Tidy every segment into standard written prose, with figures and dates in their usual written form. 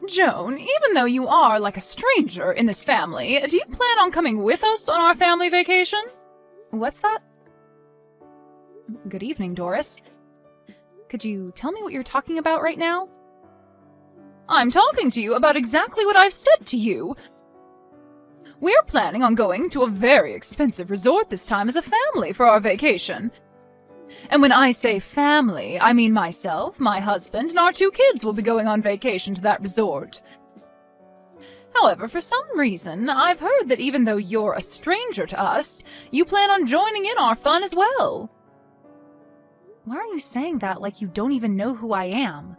Joan, even though you are like a stranger in this family, do you plan on coming with us on our family vacation? What's that? Good evening, Doris. Could you tell me what you're talking about right now? I'm talking to you about exactly what I've said to you. We're planning on going to a very expensive resort this time as a family for our vacation. And when I say family, I mean myself, my husband, and our 2 kids will be going on vacation to that resort. However, for some reason, I've heard that even though you're a stranger to us, you plan on joining in our fun as well. Why are you saying that like you don't even know who I am?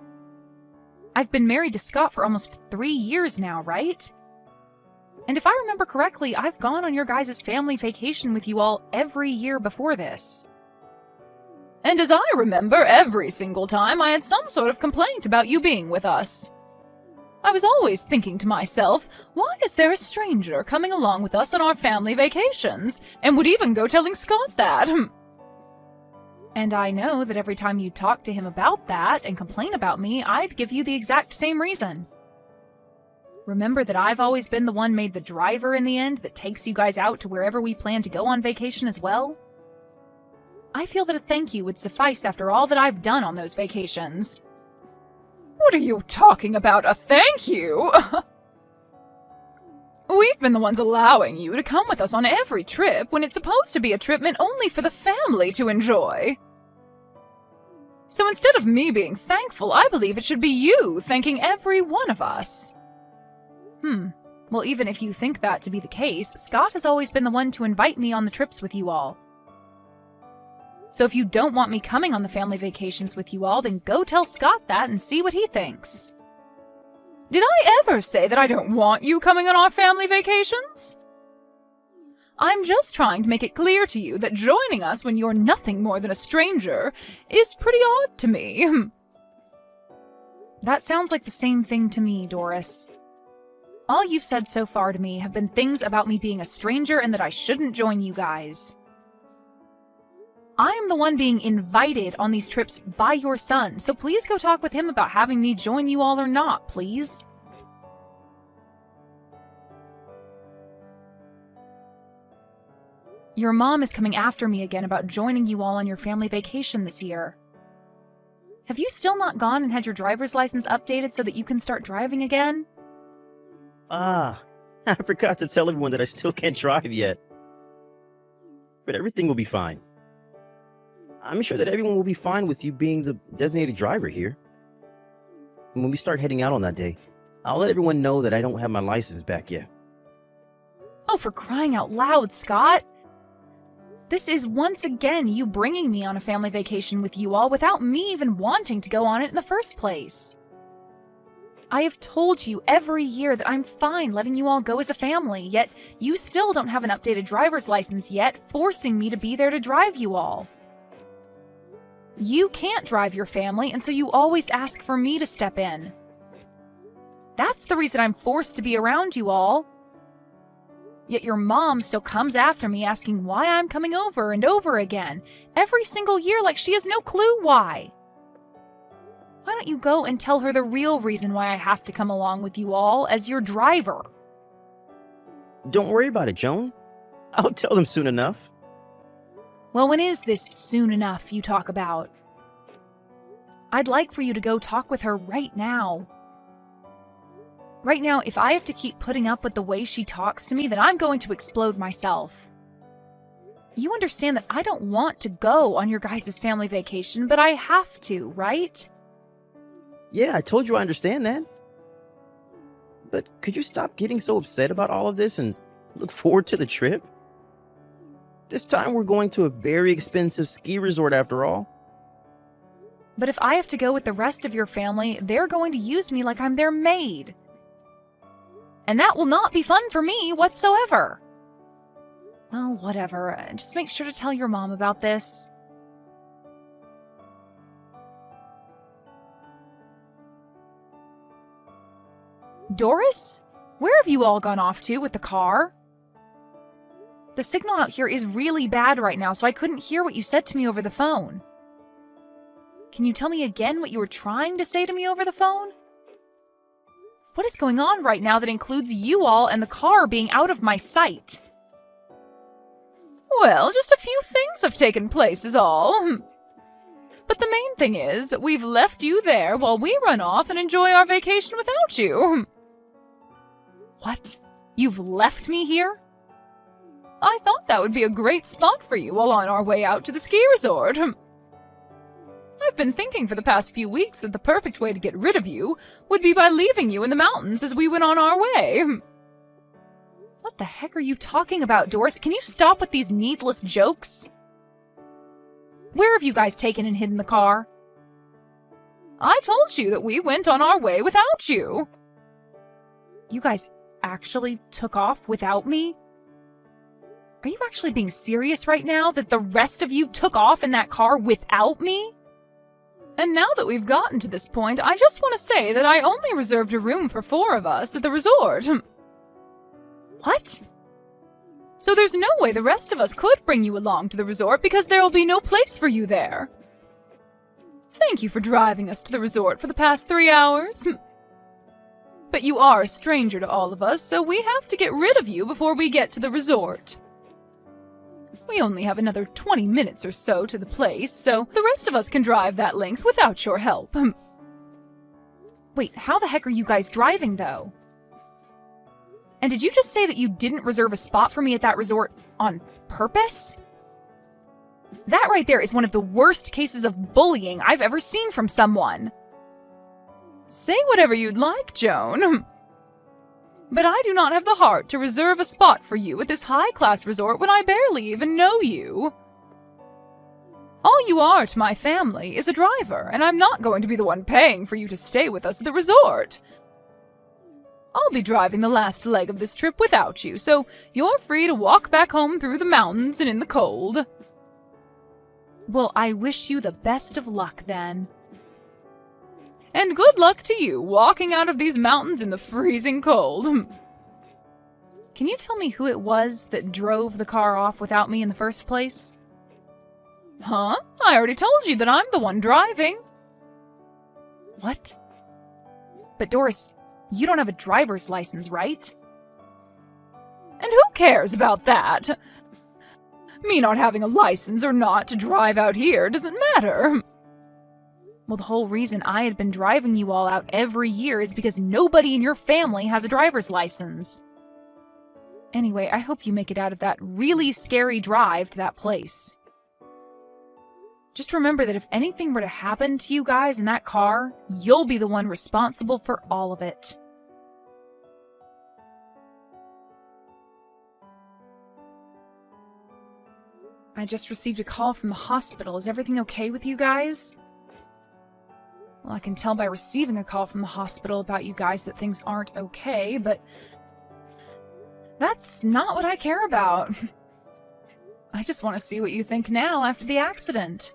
I've been married to Scott for almost 3 years now, right? And if I remember correctly, I've gone on your guys' family vacation with you all every year before this. And as I remember, every single time I had some sort of complaint about you being with us. I was always thinking to myself, why is there a stranger coming along with us on our family vacations? And would even go telling Scott that. And I know that every time you talk to him about that and complain about me, I'd give you the exact same reason. Remember that I've always been the one made the driver in the end that takes you guys out to wherever we plan to go on vacation as well? I feel that a thank you would suffice after all that I've done on those vacations. What are you talking about, a thank you? We've been the ones allowing you to come with us on every trip when it's supposed to be a trip meant only for the family to enjoy. So instead of me being thankful, I believe it should be you thanking every one of us. Well, even if you think that to be the case, Scott has always been the one to invite me on the trips with you all. So if you don't want me coming on the family vacations with you all, then go tell Scott that and see what he thinks. Did I ever say that I don't want you coming on our family vacations? I'm just trying to make it clear to you that joining us when you're nothing more than a stranger is pretty odd to me. That sounds like the same thing to me, Doris. All you've said so far to me have been things about me being a stranger and that I shouldn't join you guys. I am the one being invited on these trips by your son, so please go talk with him about having me join you all or not, please. Your mom is coming after me again about joining you all on your family vacation this year. Have you still not gone and had your driver's license updated so that you can start driving again? I forgot to tell everyone that I still can't drive yet. But everything will be fine. I'm sure that everyone will be fine with you being the designated driver here. And when we start heading out on that day, I'll let everyone know that I don't have my license back yet. Oh, for crying out loud, Scott! This is once again you bringing me on a family vacation with you all without me even wanting to go on it in the first place. I have told you every year that I'm fine letting you all go as a family, yet you still don't have an updated driver's license yet, forcing me to be there to drive you all. You can't drive your family, and so you always ask for me to step in. That's the reason I'm forced to be around you all. Yet your mom still comes after me asking why I'm coming over and over again, every single year like she has no clue why. Why don't you go and tell her the real reason why I have to come along with you all as your driver? Don't worry about it, Joan. I'll tell them soon enough. Well, when is this soon enough you talk about? I'd like for you to go talk with her right now. Right now, if I have to keep putting up with the way she talks to me, then I'm going to explode myself. You understand that I don't want to go on your guys' family vacation, but I have to, right? Yeah, I told you I understand that. But could you stop getting so upset about all of this and look forward to the trip? This time we're going to a very expensive ski resort after all. But if I have to go with the rest of your family, they're going to use me like I'm their maid. And that will not be fun for me whatsoever. Well, whatever. Just make sure to tell your mom about this. Doris? Where have you all gone off to with the car? The signal out here is really bad right now, so I couldn't hear what you said to me over the phone. Can you tell me again what you were trying to say to me over the phone? What is going on right now that includes you all and the car being out of my sight? Well, just a few things have taken place is all. But the main thing is, we've left you there while we run off and enjoy our vacation without you. What? You've left me here? I thought that would be a great spot for you while on our way out to the ski resort. I've been thinking for the past few weeks that the perfect way to get rid of you would be by leaving you in the mountains as we went on our way. What the heck are you talking about, Doris? Can you stop with these needless jokes? Where have you guys taken and hidden the car? I told you that we went on our way without you. You guys actually took off without me? Are you actually being serious right now that the rest of you took off in that car without me? And now that we've gotten to this point, I just want to say that I only reserved a room for 4 of us at the resort. What? So there's no way the rest of us could bring you along to the resort because there will be no place for you there. Thank you for driving us to the resort for the past 3 hours. But you are a stranger to all of us, so we have to get rid of you before we get to the resort. We only have another 20 minutes or so to the place, so the rest of us can drive that length without your help. Wait, how the heck are you guys driving, though? And did you just say that you didn't reserve a spot for me at that resort on purpose? That right there is one of the worst cases of bullying I've ever seen from someone. Say whatever you'd like, Joan. But I do not have the heart to reserve a spot for you at this high-class resort when I barely even know you. All you are to my family is a driver, and I'm not going to be the one paying for you to stay with us at the resort. I'll be driving the last leg of this trip without you, so you're free to walk back home through the mountains and in the cold. Well, I wish you the best of luck, then. And good luck to you, walking out of these mountains in the freezing cold. Can you tell me who it was that drove the car off without me in the first place? Huh? I already told you that I'm the one driving. What? But Doris, you don't have a driver's license, right? And who cares about that? Me not having a license or not to drive out here doesn't matter. Well, the whole reason I had been driving you all out every year is because nobody in your family has a driver's license. Anyway, I hope you make it out of that really scary drive to that place. Just remember that if anything were to happen to you guys in that car, you'll be the one responsible for all of it. I just received a call from the hospital. Is everything okay with you guys? Well, I can tell by receiving a call from the hospital about you guys that things aren't okay, but that's not what I care about. I just want to see what you think now after the accident.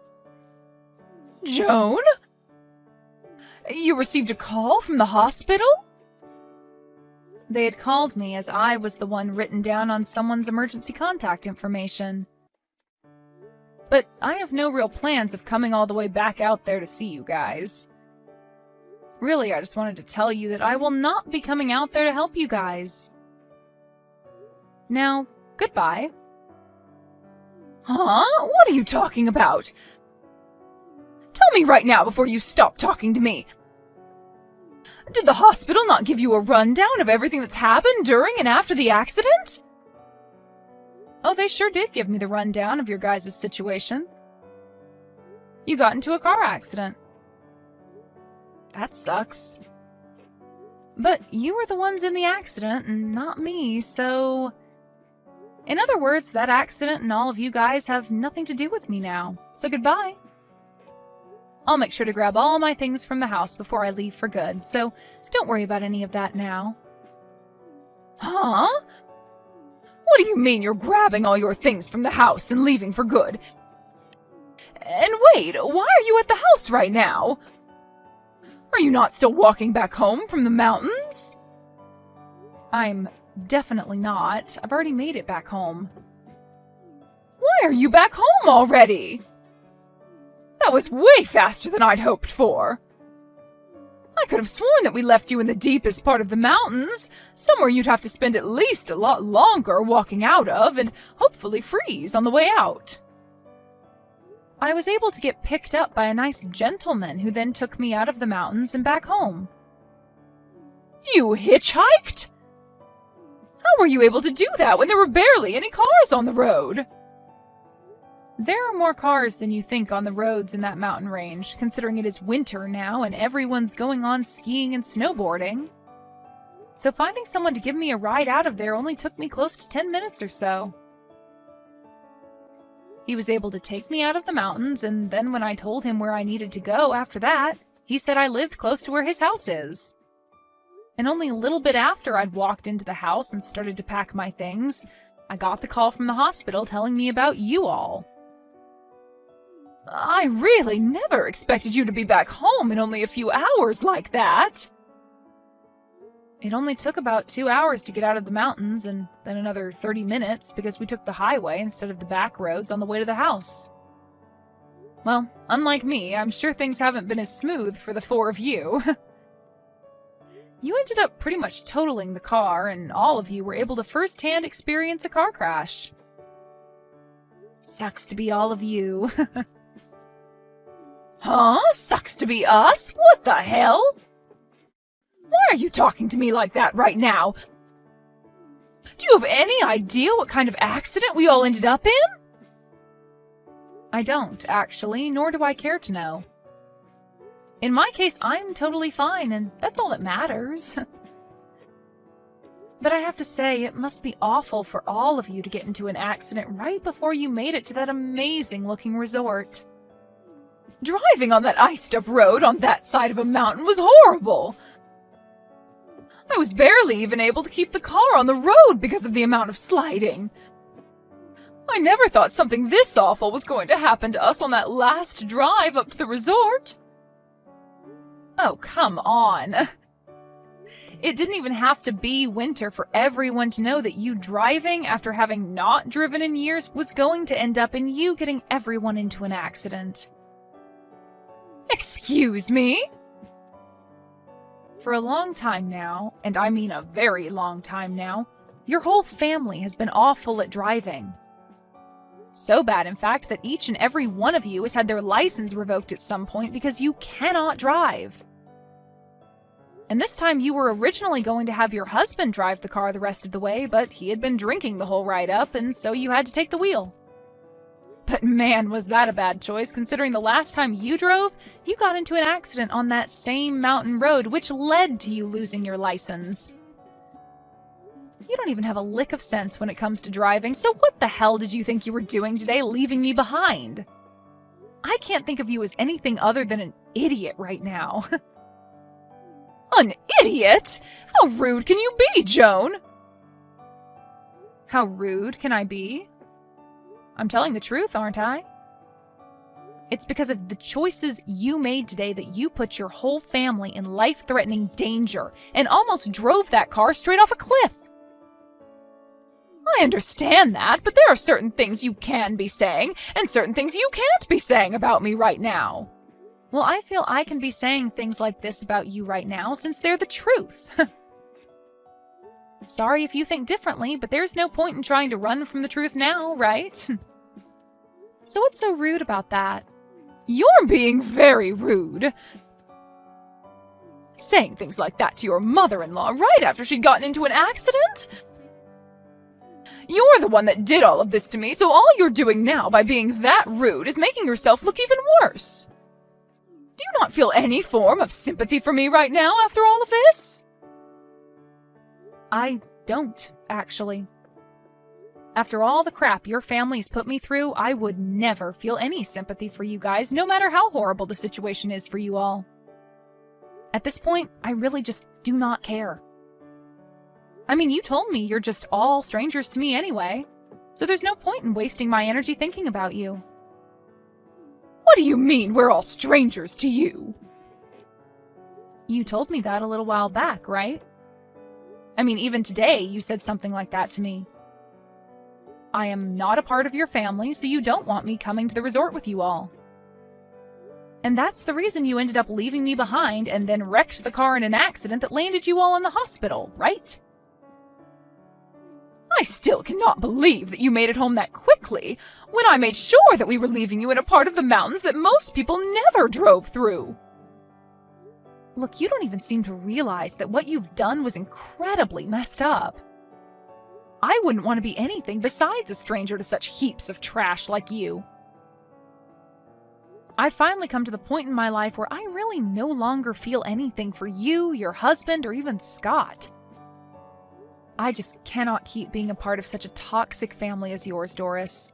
Joan? You received a call from the hospital? They had called me as I was the one written down on someone's emergency contact information. But I have no real plans of coming all the way back out there to see you guys. Really, I just wanted to tell you that I will not be coming out there to help you guys. Now, goodbye. Huh? What are you talking about? Tell me right now before you stop talking to me. Did the hospital not give you a rundown of everything that's happened during and after the accident? Oh, they sure did give me the rundown of your guys' situation. You got into a car accident. That sucks. But you were the ones in the accident and not me, so... In other words, that accident and all of you guys have nothing to do with me now. So goodbye. I'll make sure to grab all my things from the house before I leave for good, so don't worry about any of that now. Huh? What do you mean you're grabbing all your things from the house and leaving for good? And wait, why are you at the house right now? Are you not still walking back home from the mountains? I'm definitely not. I've already made it back home. Why are you back home already? That was way faster than I'd hoped for. I could have sworn that we left you in the deepest part of the mountains, somewhere you'd have to spend at least a lot longer walking out of and hopefully freeze on the way out. I was able to get picked up by a nice gentleman who then took me out of the mountains and back home. You hitchhiked? How were you able to do that when there were barely any cars on the road? There are more cars than you think on the roads in that mountain range, considering it is winter now and everyone's going on skiing and snowboarding. So finding someone to give me a ride out of there only took me close to 10 minutes or so. He was able to take me out of the mountains, and then when I told him where I needed to go after that, he said I lived close to where his house is. And only a little bit after I'd walked into the house and started to pack my things, I got the call from the hospital telling me about you all. I really never expected you to be back home in only a few hours like that. It only took about 2 hours to get out of the mountains, and then another 30 minutes because we took the highway instead of the back roads on the way to the house. Well, unlike me, I'm sure things haven't been as smooth for the four of you. You ended up pretty much totaling the car, and all of you were able to first-hand experience a car crash. Sucks to be all of you. Huh? Sucks to be us? What the hell? Why are you talking to me like that right now? Do you have any idea what kind of accident we all ended up in? I don't, actually, nor do I care to know. In my case, I'm totally fine, and that's all that matters. But I have to say, it must be awful for all of you to get into an accident right before you made it to that amazing-looking resort. Driving on that iced-up road on that side of a mountain was horrible. I was barely even able to keep the car on the road because of the amount of sliding. I never thought something this awful was going to happen to us on that last drive up to the resort. Oh, come on. It didn't even have to be winter for everyone to know that you driving after having not driven in years was going to end up in you getting everyone into an accident. Excuse me? For a long time now, and I mean a very long time now, your whole family has been awful at driving. So bad, in fact, that each and every one of you has had their license revoked at some point because you cannot drive. And this time you were originally going to have your husband drive the car the rest of the way, but he had been drinking the whole ride up, and so you had to take the wheel. But man, was that a bad choice, considering the last time you drove, you got into an accident on that same mountain road, which led to you losing your license. You don't even have a lick of sense when it comes to driving, so what the hell did you think you were doing today, leaving me behind? I can't think of you as anything other than an idiot right now. An idiot? How rude can you be, Joan? How rude can I be? I'm telling the truth, aren't I? It's because of the choices you made today that you put your whole family in life-threatening danger and almost drove that car straight off a cliff. I understand that, but there are certain things you can be saying and certain things you can't be saying about me right now. Well, I feel I can be saying things like this about you right now since they're the truth. Sorry if you think differently, but there's no point in trying to run from the truth now, right? So what's so rude about that? You're being very rude. Saying things like that to your mother-in-law right after she'd gotten into an accident? You're the one that did all of this to me, so all you're doing now by being that rude is making yourself look even worse. Do you not feel any form of sympathy for me right now after all of this? I don't, actually. After all the crap your family's put me through, I would never feel any sympathy for you guys, no matter how horrible the situation is for you all. At this point, I really just do not care. I mean, you told me you're just all strangers to me anyway, so there's no point in wasting my energy thinking about you. What do you mean we're all strangers to you? You told me that a little while back, right? I mean, even today, you said something like that to me. I am not a part of your family, so you don't want me coming to the resort with you all. And that's the reason you ended up leaving me behind and then wrecked the car in an accident that landed you all in the hospital, right? I still cannot believe that you made it home that quickly, when I made sure that we were leaving you in a part of the mountains that most people never drove through. Look, you don't even seem to realize that what you've done was incredibly messed up. I wouldn't want to be anything besides a stranger to such heaps of trash like you. I've finally come to the point in my life where I really no longer feel anything for you, your husband, or even Scott. I just cannot keep being a part of such a toxic family as yours, Doris.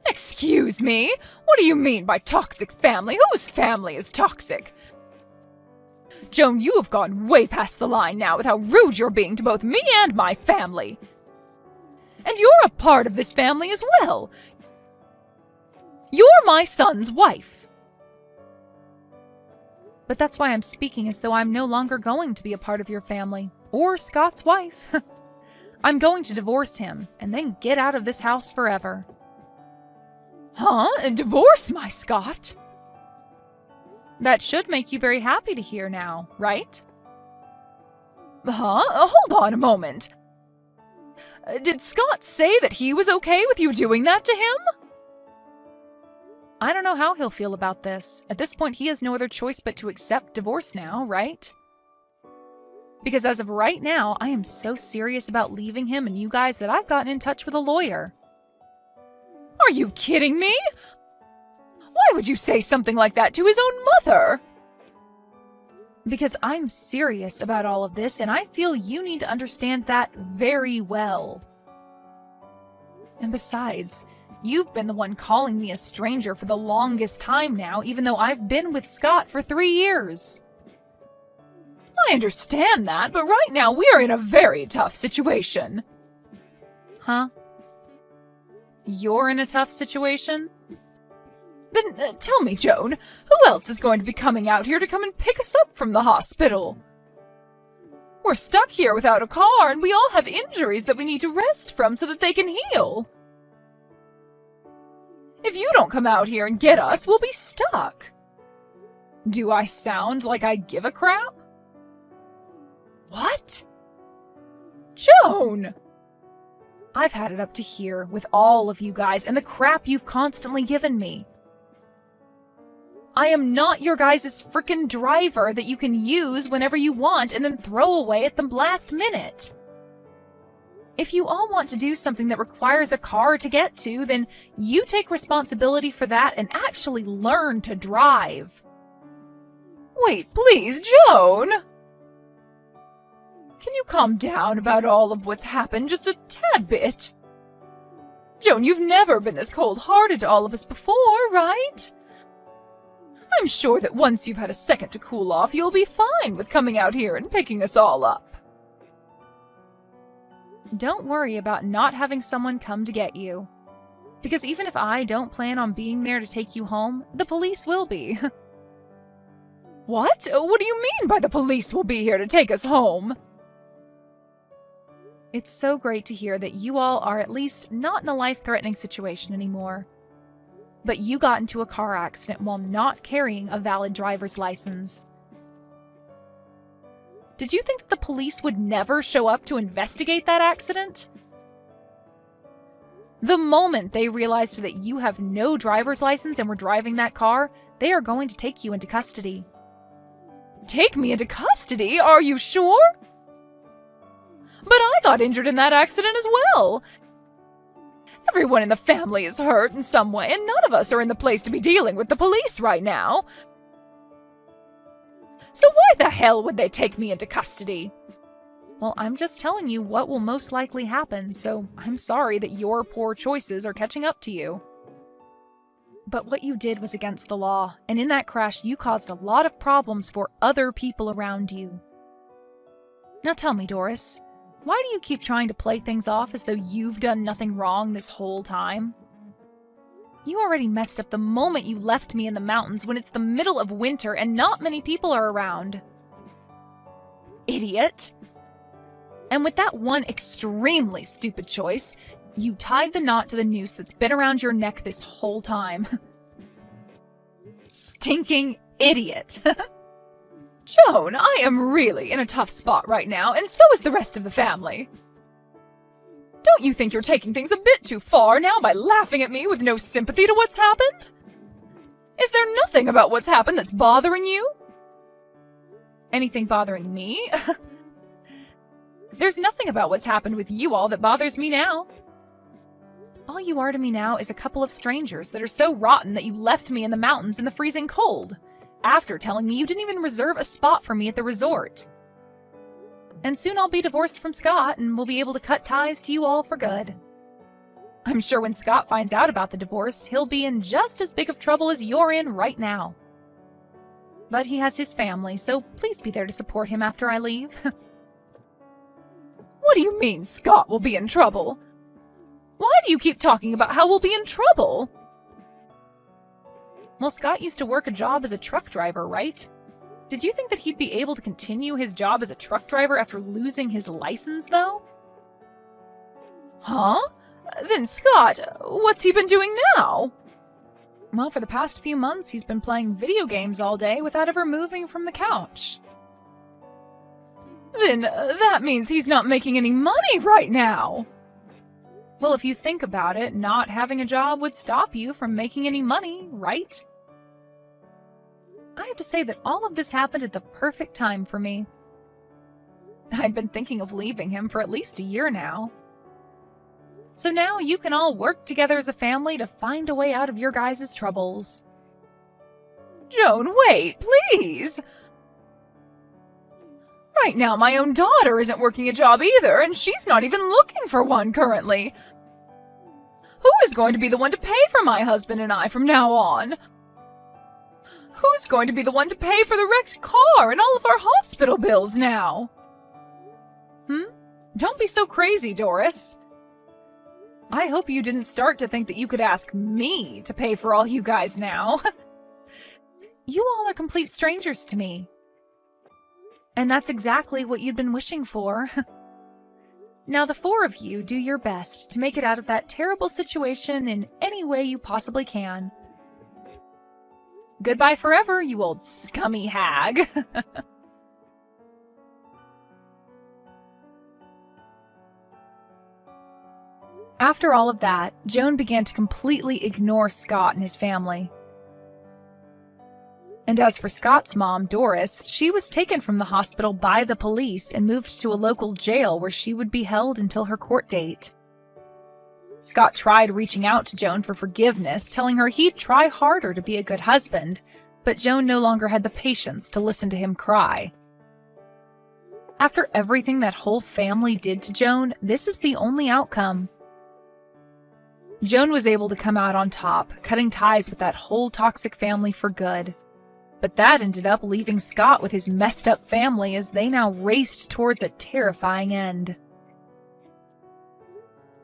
Excuse me? What do you mean by toxic family? Whose family is toxic? Joan, you have gone way past the line now with how rude you're being to both me and my family. And you're a part of this family as well. You're my son's wife. But that's why I'm speaking as though I'm no longer going to be a part of your family, or Scott's wife. I'm going to divorce him, and then get out of this house forever. Huh? Divorce my Scott? That should make you very happy to hear now, right? Huh? Hold on a moment. Did Scott say that he was okay with you doing that to him? I don't know how he'll feel about this. At this point, he has no other choice but to accept divorce now, right? Because as of right now, I am so serious about leaving him and you guys that I've gotten in touch with a lawyer. Are you kidding me? Why would you say something like that to his own mother? Because I'm serious about all of this, and I feel you need to understand that very well. And besides, you've been the one calling me a stranger for the longest time now, even though I've been with Scott for 3 years. I understand that, but right now we are in a very tough situation. Huh? You're in a tough situation? Then tell me, Joan, who else is going to be coming out here to come and pick us up from the hospital? We're stuck here without a car, and we all have injuries that we need to rest from so that they can heal. If you don't come out here and get us, we'll be stuck. Do I sound like I give a crap? What? Joan! I've had it up to here with all of you guys and the crap you've constantly given me. I am not your guys' frickin' driver that you can use whenever you want and then throw away at the last minute. If you all want to do something that requires a car to get to, then you take responsibility for that and actually learn to drive. Wait, please, Joan! Can you calm down about all of what's happened just a tad bit? Joan, you've never been this cold-hearted to all of us before, right? I'm sure that once you've had a second to cool off, you'll be fine with coming out here and picking us all up. Don't worry about not having someone come to get you. Because even if I don't plan on being there to take you home, the police will be. What? What do you mean by the police will be here to take us home? It's so great to hear that you all are at least not in a life-threatening situation anymore. But you got into a car accident while not carrying a valid driver's license. Did you think that the police would never show up to investigate that accident? The moment they realized that you have no driver's license and were driving that car, they are going to take you into custody. Take me into custody? Are you sure? But I got injured in that accident as well. Everyone in the family is hurt in some way, and none of us are in the place to be dealing with the police right now. So why the hell would they take me into custody? Well, I'm just telling you what will most likely happen, so I'm sorry that your poor choices are catching up to you. But what you did was against the law, and in that crash you caused a lot of problems for other people around you. Now tell me, Doris, why do you keep trying to play things off as though you've done nothing wrong this whole time? You already messed up the moment you left me in the mountains when it's the middle of winter and not many people are around. Idiot! And with that one extremely stupid choice, you tied the knot to the noose that's been around your neck this whole time. stinking idiot. Joan, I am really in a tough spot right now, and so is the rest of the family. Don't you think you're taking things a bit too far now by laughing at me with no sympathy to what's happened? Is there nothing about what's happened that's bothering you? Anything bothering me? There's nothing about what's happened with you all that bothers me now. All you are to me now is a couple of strangers that are so rotten that you left me in the mountains in the freezing cold, after telling me you didn't even reserve a spot for me at the resort. And soon I'll be divorced from Scott and will be able to cut ties to you all for good. I'm sure when Scott finds out about the divorce, he'll be in just as big of trouble as you're in right now. But he has his family, so please be there to support him after I leave. What do you mean Scott will be in trouble? Why do you keep talking about how we'll be in trouble? Well, Scott used to work a job as a truck driver, right? Did you think that he'd be able to continue his job as a truck driver after losing his license, though? Huh? Then Scott, what's he been doing now? Well, for the past few months, he's been playing video games all day without ever moving from the couch. Then that means he's not making any money right now. Well, if you think about it, not having a job would stop you from making any money, right? I have to say that all of this happened at the perfect time for me. I'd been thinking of leaving him for at least a year now. So now you can all work together as a family to find a way out of your guys' troubles. Joan, wait, please! Right now, my own daughter isn't working a job either, and she's not even looking for one currently. Who is going to be the one to pay for my husband and I from now on? Who's going to be the one to pay for the wrecked car and all of our hospital bills now? Don't be so crazy, Doris. I hope you didn't start to think that you could ask me to pay for all you guys now. You all are complete strangers to me. And that's exactly what you'd been wishing for. Now the four of you do your best to make it out of that terrible situation in any way you possibly can. Goodbye forever, you old scummy hag. After all of that, Joan began to completely ignore Scott and his family. And as for Scott's mom, Doris, she was taken from the hospital by the police and moved to a local jail where she would be held until her court date. Scott tried reaching out to Joan for forgiveness, telling her he'd try harder to be a good husband, but Joan no longer had the patience to listen to him cry. After everything that whole family did to Joan, this is the only outcome. Joan was able to come out on top, cutting ties with that whole toxic family for good. But that ended up leaving Scott with his messed up family as they now raced towards a terrifying end.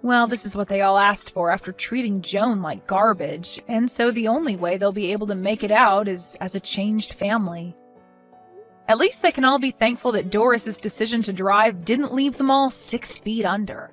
Well, this is what they all asked for after treating Joan like garbage, and so the only way they'll be able to make it out is as a changed family. At least they can all be thankful that Doris's decision to drive didn't leave them all 6 feet under.